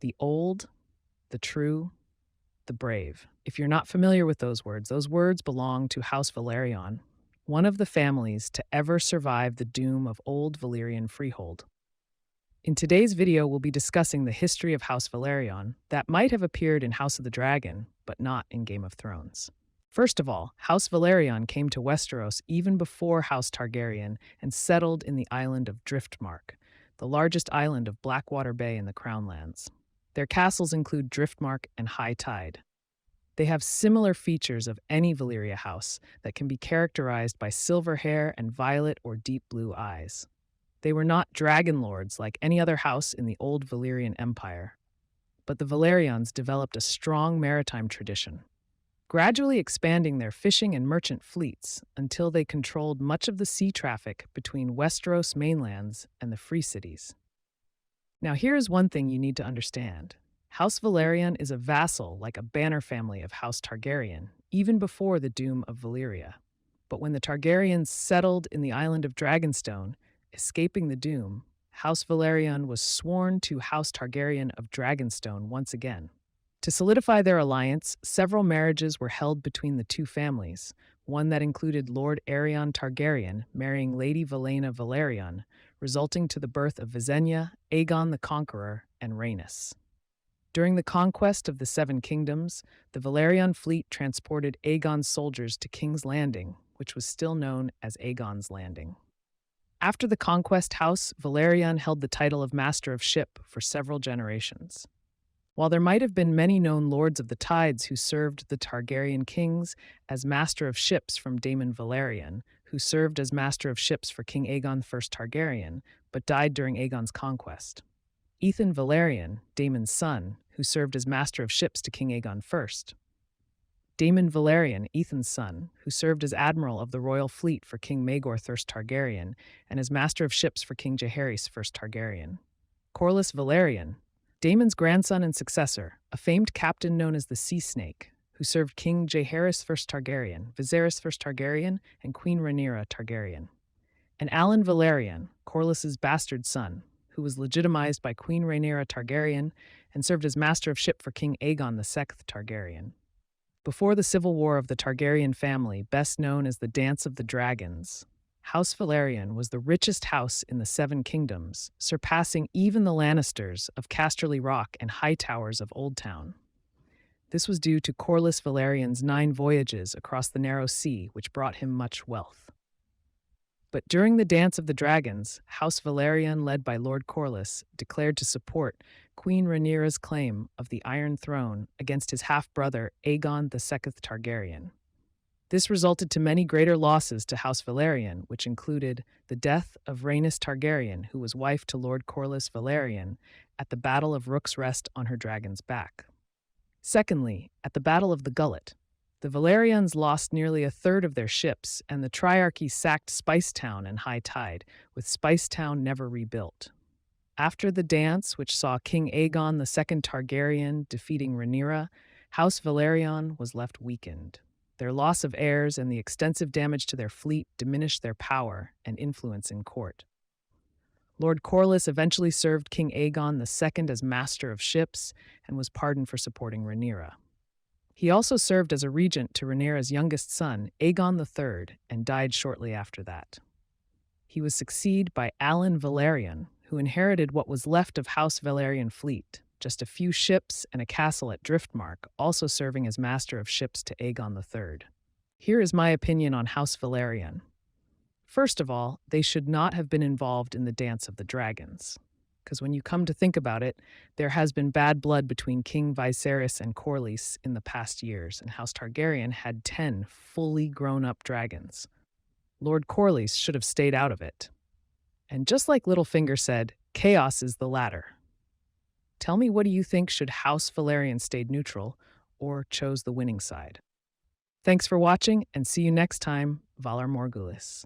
The old, the true, the brave. If you're not familiar with those words belong to House Velaryon, one of the families to ever survive the doom of old Valyrian freehold. In today's video, we'll be discussing the history of House Velaryon that might have appeared in House of the Dragon, but not in Game of Thrones. First of all, House Velaryon came to Westeros even before House Targaryen and settled in the island of Driftmark, the largest island of Blackwater Bay in the Crown Lands. Their castles include Driftmark and High Tide. They have similar features of any Veleria house that can be characterized by silver hair and violet or deep blue eyes. They were not dragon lords like any other house in the old Valyrian Empire, but the Velaryons developed a strong maritime tradition, gradually expanding their fishing and merchant fleets until they controlled much of the sea traffic between Westeros mainlands and the Free Cities. Now, here is one thing you need to understand. House Velaryon is a vassal like a banner family of House Targaryen, even before the doom of Veleria. But when the Targaryens settled in the island of Dragonstone, escaping the doom, House Velaryon was sworn to House Targaryen of Dragonstone once again. To solidify their alliance, several marriages were held between the two families, one that included Lord Aerion Targaryen marrying Lady Vaelena Velaryon, resulting to the birth of Visenya, Aegon the Conqueror, and Rhaenys. During the conquest of the Seven Kingdoms, the Valaryon fleet transported Aegon's soldiers to King's Landing, which was still known as Aegon's Landing. After the conquest, House Velaryon held the title of Master of Ship for several generations. While there might have been many known Lords of the Tides who served the Targaryen kings as Master of Ships from Daemon Velaryon, who served as Master of Ships for King Aegon I Targaryen, but died during Aegon's conquest. Ethan Velaryon, Daemon's son, who served as Master of Ships to King Aegon I. Daemon Velaryon, Ethan's son, who served as Admiral of the Royal Fleet for King Maegor I Targaryen and as Master of Ships for King Jaehaerys I Targaryen. Corlys Velaryon, Daemon's grandson and successor, a famed captain known as the Sea Snake, who served King Jaehaerys I Targaryen, Viserys I Targaryen, and Queen Rhaenyra Targaryen. And Alyn Velaryon, Corlys's bastard son, who was legitimized by Queen Rhaenyra Targaryen and served as Master of Ship for King Aegon II Targaryen. Before the civil war of the Targaryen family, best known as the Dance of the Dragons, House Velaryon was the richest house in the Seven Kingdoms, surpassing even the Lannisters of Casterly Rock and Hightowers of Old Town. This was due to Corlys Velaryon's 9 voyages across the Narrow Sea, which brought him much wealth. But during the Dance of the Dragons, House Velaryon, led by Lord Corlys, declared to support Queen Rhaenyra's claim of the Iron Throne against his half-brother Aegon II Targaryen. This resulted to many greater losses to House Velaryon, which included the death of Rhaenys Targaryen, who was wife to Lord Corlys Velaryon, at the Battle of Rook's Rest on her dragon's back. Secondly, at the Battle of the Gullet, the Velaryons lost nearly a third of their ships, and the Triarchy sacked Spicetown and High Tide, with Spicetown never rebuilt. After the dance, which saw King Aegon II Targaryen defeating Rhaenyra, House Velaryon was left weakened. Their loss of heirs and the extensive damage to their fleet diminished their power and influence in court. Lord Corlys eventually served King Aegon II as Master of Ships and was pardoned for supporting Rhaenyra. He also served as a regent to Rhaenyra's youngest son, Aegon III, and died shortly after that. He was succeeded by Alyn Velaryon, who inherited what was left of House Velaryon fleet, just a few ships and a castle at Driftmark, also serving as Master of Ships to Aegon III. Here is my opinion on House Velaryon. First of all, they should not have been involved in the Dance of the Dragons, because when you come to think about it, there has been bad blood between King Viserys and Corlys in the past years, and House Targaryen had 10 fully grown-up dragons. Lord Corlys should have stayed out of it. And just like Littlefinger said, chaos is the ladder. Tell me, what do you think? Should House Velaryon stayed neutral or chose the winning side? Thanks for watching, and see you next time, Valar Morghulis.